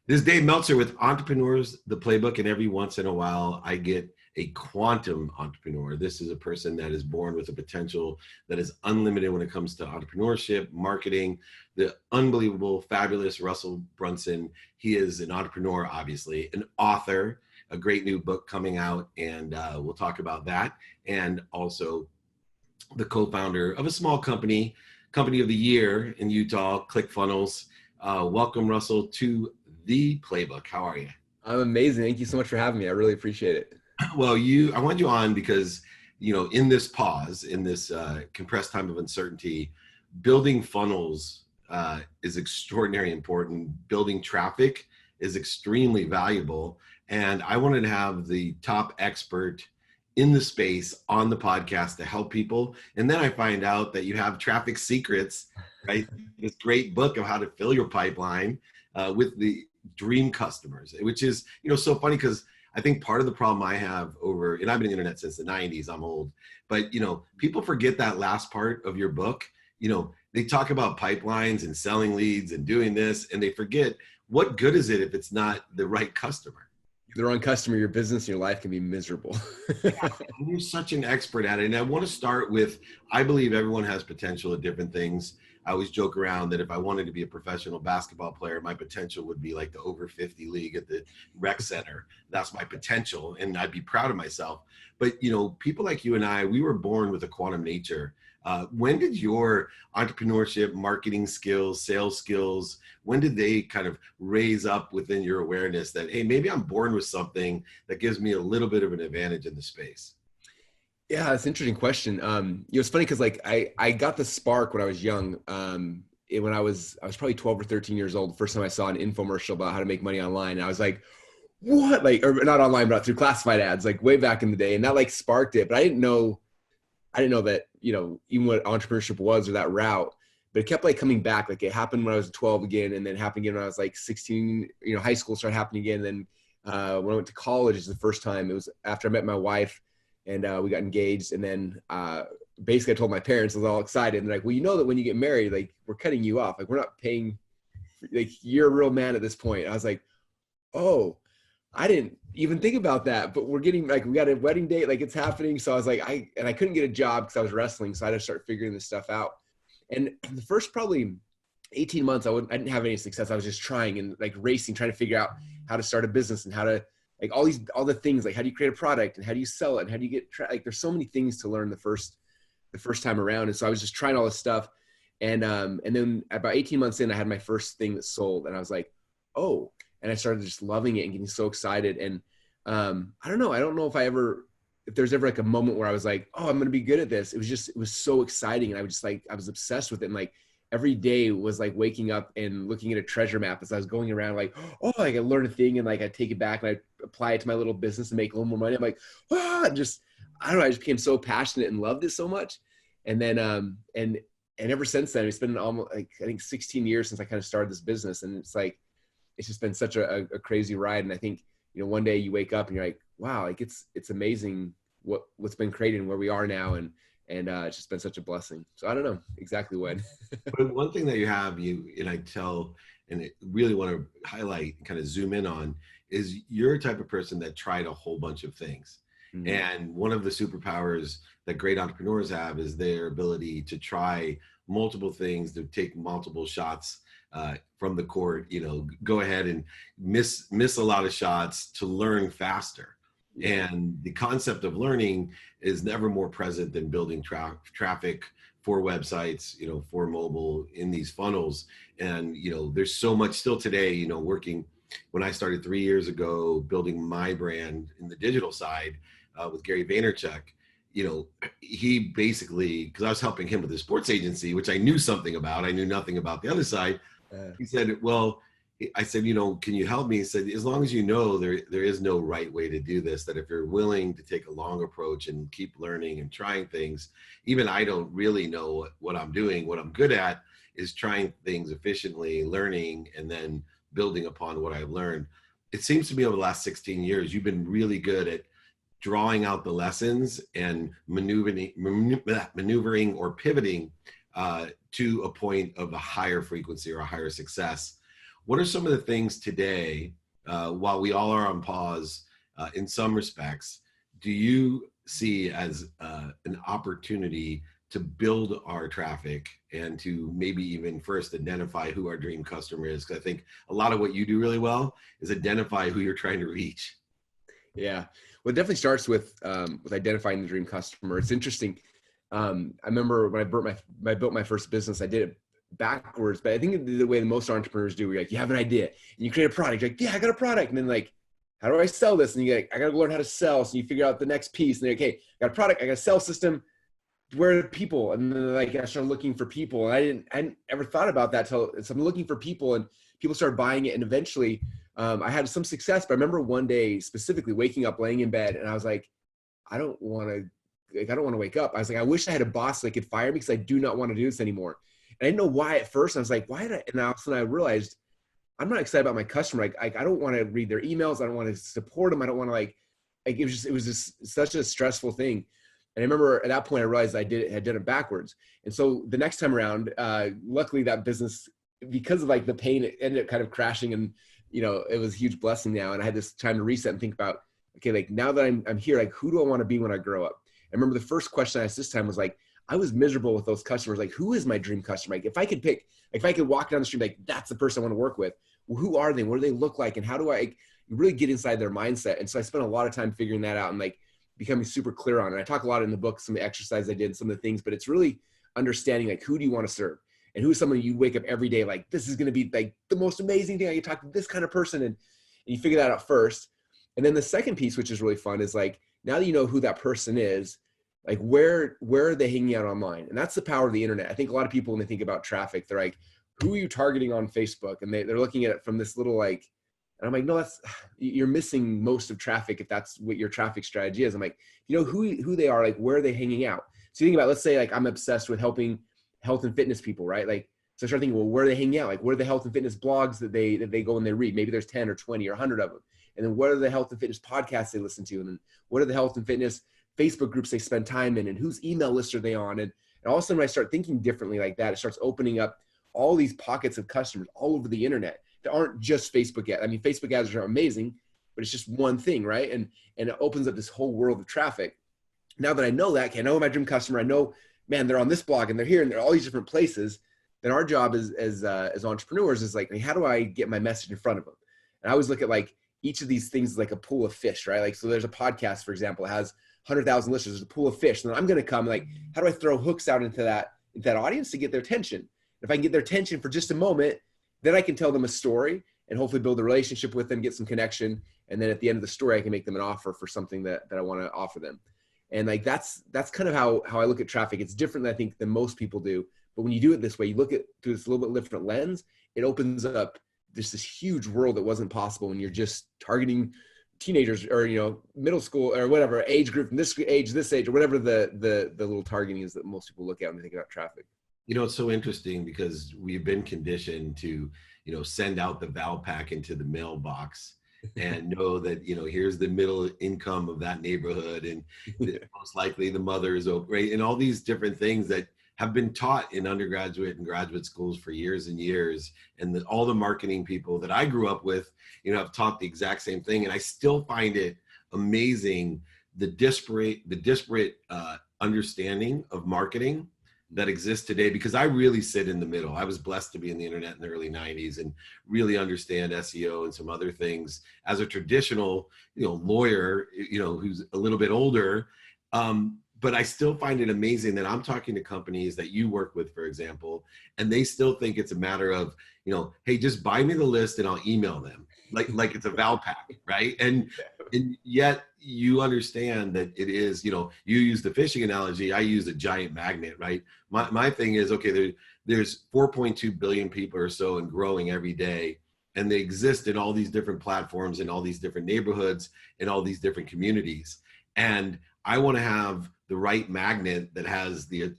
This is Dave Meltzer with Entrepreneurs, the Playbook, and every once in a while I get a quantum entrepreneur. This is a person that is born with a potential that is unlimited when it comes to entrepreneurship, marketing. The unbelievable, fabulous Russell Brunson. He is an entrepreneur, obviously, an author, a great new book coming out, and we'll talk about that. And also the co-founder of a small company of the year in Utah, Clickfunnels. Welcome, Russell, to the Playbook. How are you? I'm amazing. Thank you so much for having me. I really appreciate it. Well, I want you on because, in this pause, in this compressed time of uncertainty, building funnels is extraordinarily important. Building traffic is extremely valuable. And I wanted to have the top expert in the space on the podcast to help people. And then I find out that you have traffic secrets, right? This great book of how to fill your pipeline with the dream customers, which is, so funny because I think part of the problem I have and I've been in the internet since the 90s, I'm old, but, people forget that last part of your book. They talk about pipelines and selling leads and doing this, and they forget what good is it if it's not the right customer. The wrong customer, your business, your life can be miserable. Yeah, you're such an expert at it. And I want to start with, I believe everyone has potential at different things. I always joke around that if I wanted to be a professional basketball player, my potential would be like the over 50 league at the rec center. That's my potential. And I'd be proud of myself. But, people like you and I, we were born with a quantum nature. When did your entrepreneurship, marketing skills, sales skills, when did they kind of raise up within your awareness that, hey, maybe I'm born with something that gives me a little bit of an advantage in the space? Yeah, that's an interesting question. It's funny because I got the spark when I was young. When I was probably 12 or 13 years old, the first time I saw an infomercial about how to make money online. And I was like, what? Or not online, but through classified ads, like way back in the day. And that sparked it. But I didn't know that, even what entrepreneurship was or that route, but it kept coming back. It happened when I was 12 again, and then happened again when I was 16, high school started happening again. And then when I went to college is the first time. It was after I met my wife and we got engaged. And then basically I told my parents, I was all excited. And they're like, well, that when you get married, we're cutting you off. We're not paying, you're a real man at this point. I was like, oh, I didn't even think about that, but we're getting we got a wedding date, it's happening. So I was I couldn't get a job because I was wrestling. So I had to start figuring this stuff out. And the first probably 18 months, I didn't have any success. I was just trying and racing, trying to figure out how to start a business and how to all the things, how do you create a product and how do you sell it and how do you get there's so many things to learn the first time around. And so I was just trying all this stuff. And then about 18 months in, I had my first thing that sold, and I was like, oh. And I started just loving it and getting so excited. And I don't know if there's ever a moment where I was like, oh, I'm going to be good at this. It was so exciting. And I was just I was obsessed with it. And every day was waking up and looking at a treasure map as I was going around, oh, I learn a thing and I take it back and I apply it to my little business and make a little more money. I'm I don't know. I just became so passionate and loved it so much. And then, and ever since then, it's been almost I think 16 years since I kind of started this business. And it's just been such a crazy ride. And I think, one day you wake up and you're like, wow, it's amazing what's been created and where we are now. And it's just been such a blessing. So I don't know exactly when. But one thing that you have, and I really want to highlight and kind of zoom in on, is you're a type of person that tried a whole bunch of things. Mm-hmm. And one of the superpowers that great entrepreneurs have is their ability to try multiple things, to take multiple shots from the court, go ahead and miss a lot of shots to learn faster. And the concept of learning is never more present than building traffic for websites, for mobile in these funnels. And, there's so much still today, working when I started 3 years ago, building my brand in the digital side with Gary Vaynerchuk. He basically, because I was helping him with his sports agency, which I knew something about, I knew nothing about the other side. He said, well, I said, can you help me? He said, as long as there is no right way to do this, that if you're willing to take a long approach and keep learning and trying things, even I don't really know what I'm doing. What I'm good at is trying things efficiently, learning, and then building upon what I've learned. It seems to me over the last 16 years, you've been really good at drawing out the lessons and maneuvering or pivoting to a point of a higher frequency or a higher success. what are some of the things today, while we all are on pause in some respects, do you see as an opportunity to build our traffic and to maybe even first identify who our dream customer is? Because I think a lot of what you do really well is identify who you're trying to reach. Yeah, well, it definitely starts with identifying the dream customer. It's interesting. I remember when I built my first business, I did it backwards, but I think the way that most entrepreneurs do, you're like, you have an idea and you create a product. You're like, yeah, I got a product. And then like, how do I sell this? And you're like, I got to learn how to sell. So you figure out the next piece and they're like, hey, I got a product, I got a sell system. Where are the people? And then like, I started looking for people. And I hadn't ever thought about that till so I'm looking for people and people started buying it. And eventually I had some success, but I remember one day specifically waking up, laying in bed. And I was like, I don't want to wake up. I was like, I wish I had a boss that could fire me because I do not want to do this anymore. And I didn't know why at first. I was like, why did I? And all of a sudden I realized I'm not excited about my customer. Like I don't want to read their emails. I don't want to support them. I don't want to like it was just such a stressful thing. And I remember at that point I realized had done it backwards. And so the next time around, luckily that business, because of like the pain, it ended up kind of crashing, and it was a huge blessing now. And I had this time to reset and think about, okay, like now that I'm here, like who do I want to be when I grow up? I remember the first question I asked this time was like, I was miserable with those customers. Like, who is my dream customer? Like, if I could walk down the street, like that's the person I want to work with. Well, who are they? What do they look like? And how do I really get inside their mindset? And so I spent a lot of time figuring that out and like becoming super clear on it. I talk a lot in the book, some of the exercises I did, some of the things, but it's really understanding like, who do you want to serve? And who's someone you wake up every day, like, this is going to be like the most amazing thing. I can talk to this kind of person. And you figure that out first. And then the second piece, which is really fun, is like, now that you know who that person is, like where are they hanging out online? And that's the power of the internet. I think a lot of people, when they think about traffic, they're like, who are you targeting on Facebook? And they're looking at it from this little like, and I'm like, no, you're missing most of traffic if that's what your traffic strategy is. I'm like, who they are, like where are they hanging out? So you think about, let's say like I'm obsessed with helping health and fitness people, right? Like, so I start thinking, well, where are they hanging out? Like, where are the health and fitness blogs that they go and they read? Maybe there's 10 or 20 or 100 of them. And then what are the health and fitness podcasts they listen to? And then what are the health and fitness Facebook groups they spend time in? And whose email list are they on? And all of a sudden, when I start thinking differently like that, it starts opening up all these pockets of customers all over the internet that aren't just Facebook ads. I mean, Facebook ads are amazing, but it's just one thing, right? And it opens up this whole world of traffic. Now that I know that, okay, I know my dream customer, I know, man, they're on this blog and they're here and they're all these different places. Then our job as entrepreneurs is like, how do I get my message in front of them? And I always look at like each of these things like a pool of fish, right? Like, so there's a podcast, for example, it has 100,000 listeners, there's a pool of fish. And then I'm going to come like, how do I throw hooks out into that audience to get their attention? If I can get their attention for just a moment, then I can tell them a story and hopefully build a relationship with them, get some connection. And then at the end of the story, I can make them an offer for something that I want to offer them. And like, that's kind of how I look at traffic. It's different, I think, than most people do. But when you do it this way, you look at through this little bit different lens, it opens up this huge world that wasn't possible when you're just targeting teenagers or, middle school or whatever age group from this age, or whatever the little targeting is that most people look at when they think about traffic. It's so interesting because we've been conditioned to, send out the Val pack into the mailbox and know that, here's the middle income of that neighborhood. And most likely the mother is over, right? And all these different things that have been taught in undergraduate and graduate schools for years and years. And all the marketing people that I grew up with, have taught the exact same thing. And I still find it amazing, the disparate understanding of marketing that exists today, because I really sit in the middle. I was blessed to be in the internet in the early 90s and really understand SEO and some other things as a traditional, lawyer, who's a little bit older. But I still find it amazing that I'm talking to companies that you work with, for example, and they still think it's a matter of, hey, just buy me the list and I'll email them. Like it's a Val pack, right? And yet you understand that it is, you use the fishing analogy, I use a giant magnet, right? My thing is, okay, there's 4.2 billion people or so and growing every day, and they exist in all these different platforms, in all these different neighborhoods, in all these different communities. And I want to have the right magnet that has the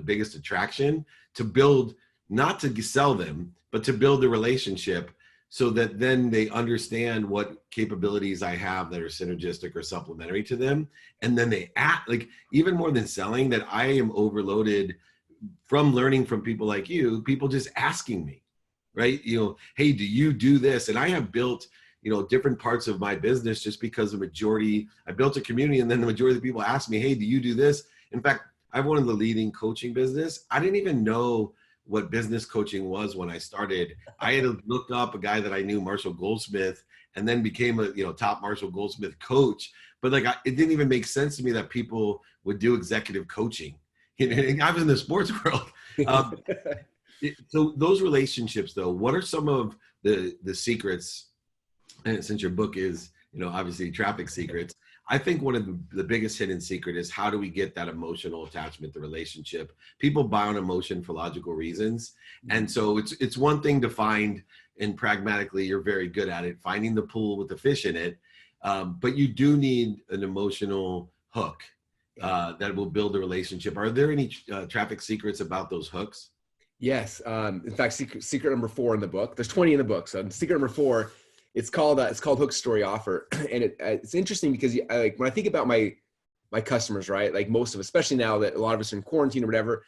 biggest attraction to build, not to sell them, but to build the relationship, so that then they understand what capabilities I have that are synergistic or supplementary to them. And then they act like, even more than selling, that I am overloaded from learning from people like you, people just asking me, right? Hey, do you do this? And I have built, different parts of my business just because I built a community, and then the majority of the people ask me, hey, do you do this? In fact, I have one of the leading coaching business. I didn't even know what business coaching was when I started. I had looked up a guy that I knew, Marshall Goldsmith, and then became a top Marshall Goldsmith coach. But it didn't even make sense to me that people would do executive coaching. I was in the sports world. So those relationships, though, what are some of the secrets? And since your book is, obviously Traffic Secrets, I think one of the biggest hidden secret is how do we get that emotional attachment to relationship? People buy on emotion for logical reasons. And so it's one thing to find, and pragmatically, you're very good at it, finding the pool with the fish in it. But you do need an emotional hook that will build a relationship. Are there any traffic secrets about those hooks? Yes. In fact, secret number 4 in the book, there's 20 in the book. So secret number 4, it's called Hook Story Offer. And it's interesting because when I think about my customers, right? Like most of us, especially now that a lot of us are in quarantine or whatever,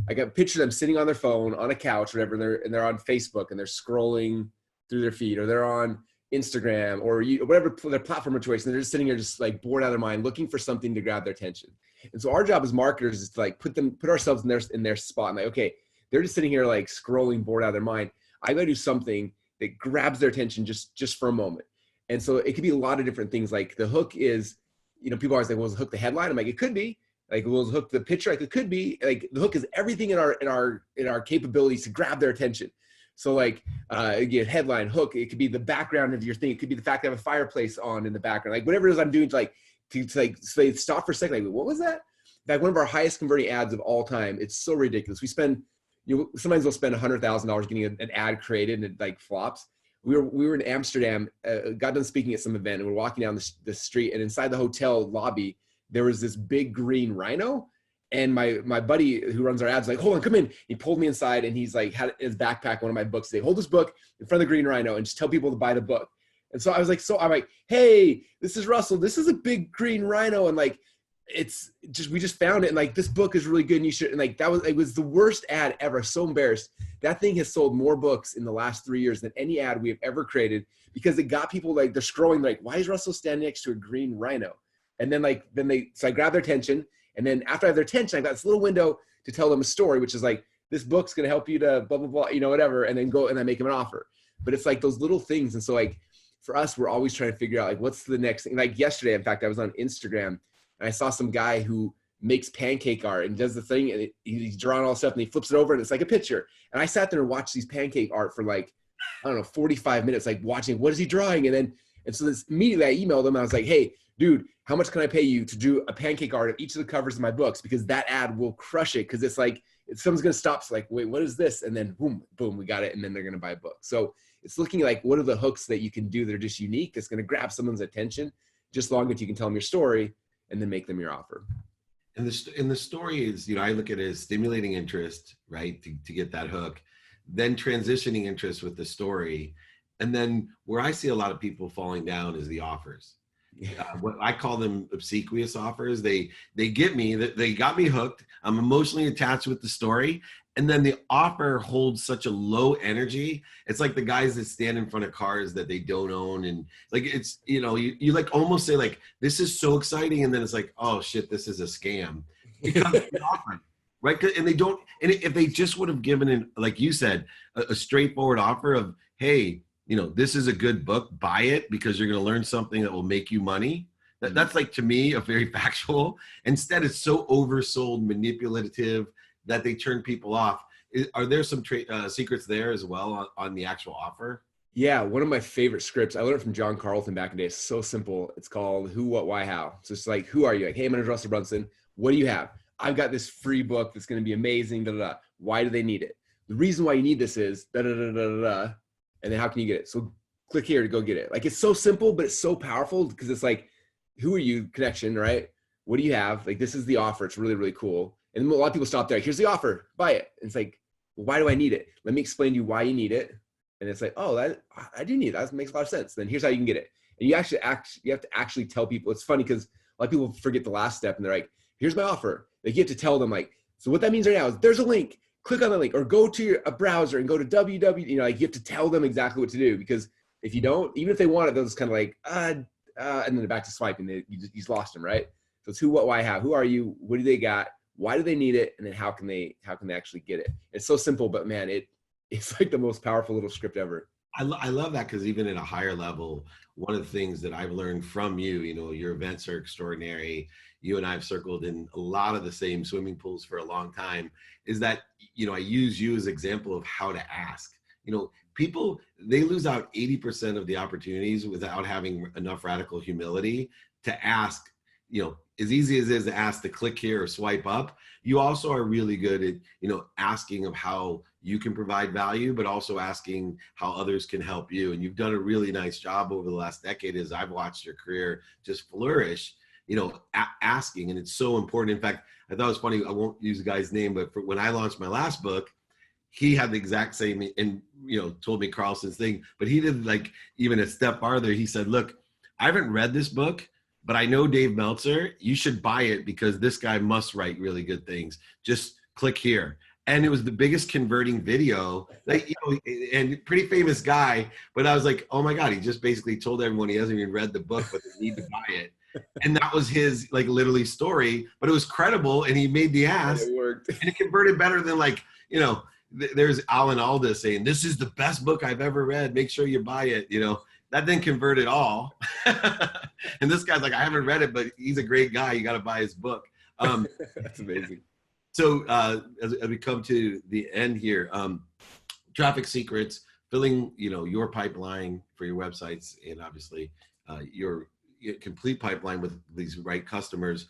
I got pictures of them sitting on their phone on a couch, whatever, and they're on Facebook and they're scrolling through their feed, or they're on Instagram or whatever their platform of choice. And they're just sitting there just like bored out of their mind, looking for something to grab their attention. And so our job as marketers is to like put ourselves in their spot and like, okay, they're just sitting here like scrolling bored out of their mind. I got to do something that grabs their attention just for a moment. And so it could be a lot of different things. Like the hook is, people always like, well, was the hook the headline? I'm like, it could be. Like, well, was the hook the picture? Like, it could be. Like, the hook is everything in our capabilities to grab their attention. So like, again, headline, hook, it could be the background of your thing. It could be the fact that I have a fireplace on in the background. Like whatever it is I'm doing to say, stop for a second. Like, what was that? In fact, one of our highest converting ads of all time. It's so ridiculous. We spend, sometimes we'll spend $100,000 getting an ad created and it like flops. We were in Amsterdam, got done speaking at some event, and we're walking down the street, and inside the hotel lobby, there was this big green rhino. And my buddy who runs our ads, like, hold on, come in. He pulled me inside, and he's like, had in his backpack one of my books. They hold this book in front of the green rhino and just tell people to buy the book. And so I'm like, hey, this is Russell. This is a big green rhino. And like, we just found it. And like, this book is really good. And you should, and like, it was the worst ad ever. So embarrassed. That thing has sold more books in the last 3 years than any ad we have ever created, because it got people like, they're scrolling, like, why is Russell standing next to a green rhino? And then so I grab their attention. And then after I have their attention, I got this little window to tell them a story, which is like, this book's going to help you to blah, blah, blah, whatever. And then go and I make them an offer. But it's like those little things. And so like, for us, we're always trying to figure out like, what's the next thing? Like yesterday, in fact, I was on Instagram and I saw some guy who makes pancake art and does the thing, and he's drawing all stuff and he flips it over and it's like a picture. And I sat there and watched these pancake art for like, I don't know, 45 minutes, like watching, what is he drawing? And so this immediately I emailed him. I was like, hey, dude, how much can I pay you to do a pancake art of each of the covers of my books? Because that ad will crush it. Cause it's like, someone's going to stop. So like, wait, what is this? And then boom, we got it. And then they're going to buy a book. So it's looking like, what are the hooks that you can do that are just unique, that's going to grab someone's attention, just long as you can tell them your story and then make them your offer. And the story is, I look at it as stimulating interest, right? To get that hook, then transitioning interest with the story. And then where I see a lot of people falling down is the offers. What I call them obsequious offers. They get me, they got me hooked. I'm emotionally attached with the story. And then the offer holds such a low energy. It's like the guys that stand in front of cars that they don't own. And like, it's, you like almost say like, this is so exciting. And then it's like, oh shit, this is a scam. Because the offer, right? And they don't, and if they just would have given it, like you said, a straightforward offer of, hey, this is a good book, buy it because you're going to learn something that will make you money. That's like, to me, a very factual. Instead, it's so oversold, manipulative that they turn people off. Are there some secrets there as well on the actual offer? Yeah, one of my favorite scripts, I learned from John Carlton back in the day. It's so simple. It's called Who, What, Why, How. So it's like, who are you? Like, hey, my name is Russell Brunson. What do you have? I've got this free book that's going to be amazing. Da, da, da. Why do they need it? The reason why you need this is da, da, da, da, da, da. And then how can you get it? So click here to go get it. Like, it's so simple, but it's so powerful because it's like, who are you connection, right? What do you have? Like, this is the offer. It's really, really cool. And a lot of people stop there. Here's the offer, buy it. And it's like, well, why do I need it? Let me explain to you why you need it. And it's like, oh, I do need it. That makes a lot of sense. Then here's how you can get it. And you have to actually tell people. It's funny because a lot of people forget the last step and they're like, here's my offer. Like, you have to tell them like, so what that means right now is there's a link. click on the link, or go to a browser and go to www. You know, like you have to tell them exactly what to do, because if you don't, even if they want it, they'll just kind of like, and then they're back to swiping. You just lost them, right? So it's who, what, why, how. Who are you? What do they got? Why do they need it? And then how can they actually get it? It's so simple, but man, it's like the most powerful little script ever. I love that, because even at a higher level, one of the things that I've learned from you, you know, your events are extraordinary. You and I have circled in a lot of the same swimming pools for a long time, is that, you know, I use you as an example of how to ask. You know, people, they lose out 80% of the opportunities without having enough radical humility to ask. You know, as easy as it is to ask to click here or swipe up, you also are really good at, you know, asking of how you can provide value, but also asking how others can help you. And you've done a really nice job over the last decade, as I've watched your career just flourish, you know, asking. And it's so important. In fact, I thought it was funny, I won't use the guy's name, but when I launched my last book, he had the exact same, and, you know, told me Carlson's thing, but he did like even a step farther. He said, look, I haven't read this book, but I know Dave Meltzer. You should buy it because this guy must write really good things. Just click here. And it was the biggest converting video, like, you know, and pretty famous guy. But I was like, oh my God, he just basically told everyone he hasn't even read the book, but they need to buy it. And that was his, like, literally story, but it was credible, and he made the ask. And it worked. And it converted better than, like, you know, there's Alan Alda saying, this is the best book I've ever read. Make sure you buy it, you know. That didn't convert at all. And this guy's like, I haven't read it, but he's a great guy. You got to buy his book. That's amazing. So as we come to the end here, traffic secrets, filling, you know, your pipeline for your websites, and obviously your complete pipeline with these right customers.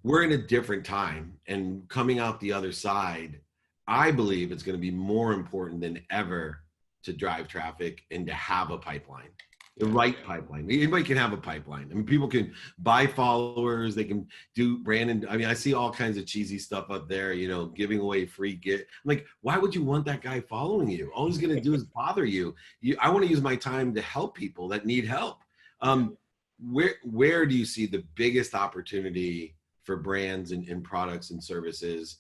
We're in a different time, and coming out the other side, I believe it's going to be more important than ever to drive traffic and to have a pipeline, the right pipeline. Anybody can have a pipeline. I mean, people can buy followers, they can do brand. And I mean, I see all kinds of cheesy stuff up there, you know, giving away free gift. I'm like, why would you want that guy following you? All he's going to do is bother you. I want to use my time to help people that need help. Where do you see the biggest opportunity for brands and products and services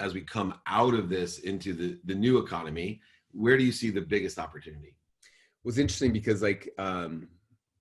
as we come out of this into the new economy? Where do you see the biggest opportunity? It was interesting because, like, I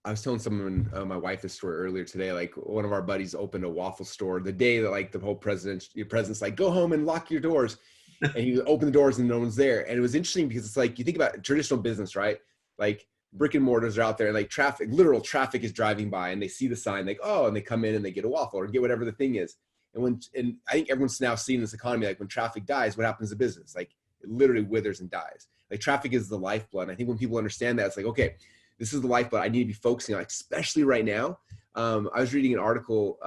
was telling someone, my wife, this story earlier today. Like, one of our buddies opened a waffle store the day that, like, the whole president's like, go home and lock your doors. And he opened the doors and no one's there. And it was interesting because it's like, you think about traditional business, right? Like, brick and mortars are out there, and like literal traffic is driving by, and they see the sign, like, oh, and they come in and they get a waffle or get whatever the thing is. And I think everyone's now seeing this economy, like, when traffic dies, what happens to business? Like, it literally withers and dies. Like, traffic is the lifeblood. And I think when people understand that, it's like, okay, this is the lifeblood I need to be focusing on, especially right now. I was reading an article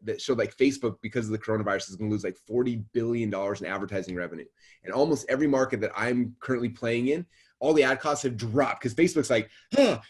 that showed, like, Facebook, because of the coronavirus, is going to lose like $40 billion in advertising revenue. And almost every market that I'm currently playing in, all the ad costs have dropped, because Facebook's like,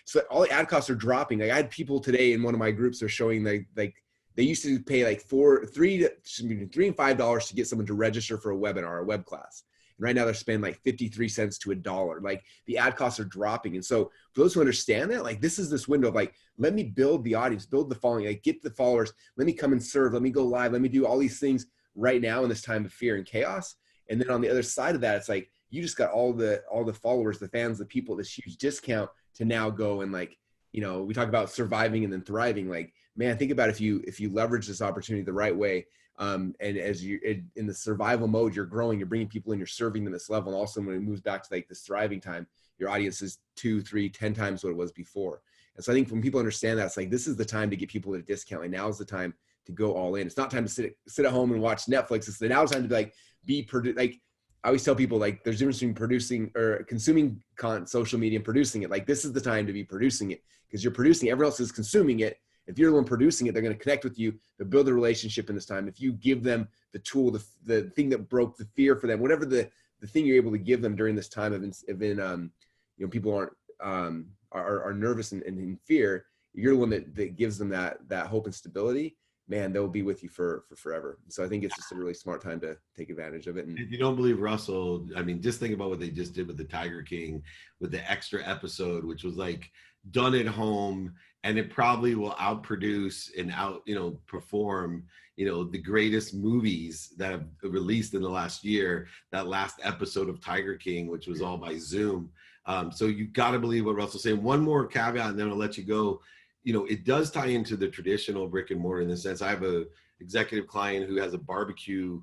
so all the ad costs are dropping. Like, I had people today in one of my groups are showing like they used to pay like $3 and $5 to get someone to register for a webinar or a web class. And right now they're spending like 53 cents to $1. Like, the ad costs are dropping. And so for those who understand that, like, this is this window of like, let me build the audience, build the following, like, get the followers, let me come and serve, let me go live, let me do all these things right now in this time of fear and chaos. And then on the other side of that, it's like, you just got all the followers, the fans, the people, this huge discount to now go and, like, you know, we talk about surviving and then thriving. Like, man, think about if you leverage this opportunity the right way. And as you in the survival mode, you're growing, you're bringing people in, you're serving them this level. And also when it moves back to like this thriving time, your audience is 2, 3, 10 times what it was before. And so I think when people understand that, it's like, this is the time to get people at a discount. Like, now is the time to go all in. It's not time to sit at home and watch Netflix. It's now time to, like, like, I always tell people, like, there's a difference between producing or consuming social media and producing it. Like, this is the time to be producing it, because you're producing it. Everyone else is consuming it. If you're the one producing it, they're going to connect with you. They'll build a relationship in this time. If you give them the tool, the thing that broke the fear for them, whatever the thing you're able to give them during this time of you know, people are nervous and in fear, you're the one that gives them that hope and stability. Man, they'll be with you for forever. So I think it's just a really smart time to take advantage of it. And if you don't believe Russell, I mean, just think about what they just did with the Tiger King, with the extra episode, which was like done at home. and it probably will outproduce and perform, the greatest movies that have released in the last year. That last episode of Tiger King, which was all by Zoom. So you got to believe what Russell's saying. One more caveat, and then I'll let you go. It does tie into the traditional brick and mortar in the sense I have a executive client who has a barbecue,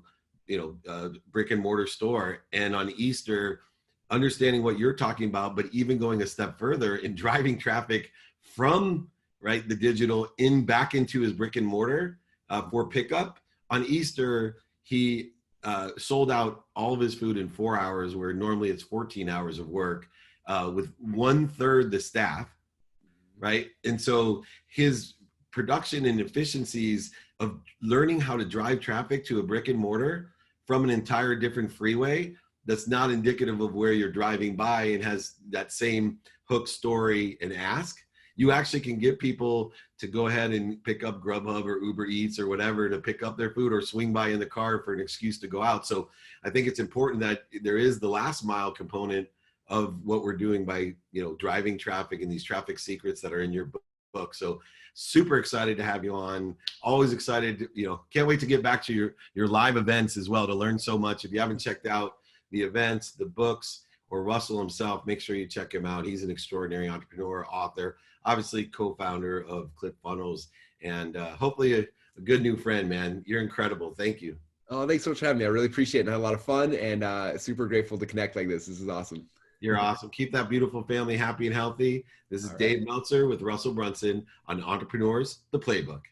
brick and mortar store, and on Easter, understanding what you're talking about, but even going a step further in driving traffic from the digital back into his brick and mortar for pickup. On Easter, he sold out all of his food in 4 hours, where normally it's 14 hours of work, with 1/3 the staff, right? And so his production and efficiencies of learning how to drive traffic to a brick and mortar from an entire different freeway that's not indicative of where you're driving by and has that same hook, story, and ask. You actually can get people to go ahead and pick up Grubhub or Uber Eats or whatever to pick up their food, or swing by in the car for an excuse to go out. So I think it's important that there is the last mile component of what we're doing by, driving traffic and these traffic secrets that are in your book. So super excited to have you on. Always excited, can't wait to get back to your live events as well, to learn so much. If you haven't checked out the events, the books, or Russell himself, make sure you check him out. He's an extraordinary entrepreneur, author, obviously co-founder of Clickfunnels, and hopefully a good new friend, man. You're incredible. Thank you. Oh, thanks so much for having me. I really appreciate it. And I had a lot of fun, and super grateful to connect like this. This is awesome. You're awesome. Keep that beautiful family happy and healthy. This is Dave Meltzer with Russell Brunson on Entrepreneurs, the Playbook.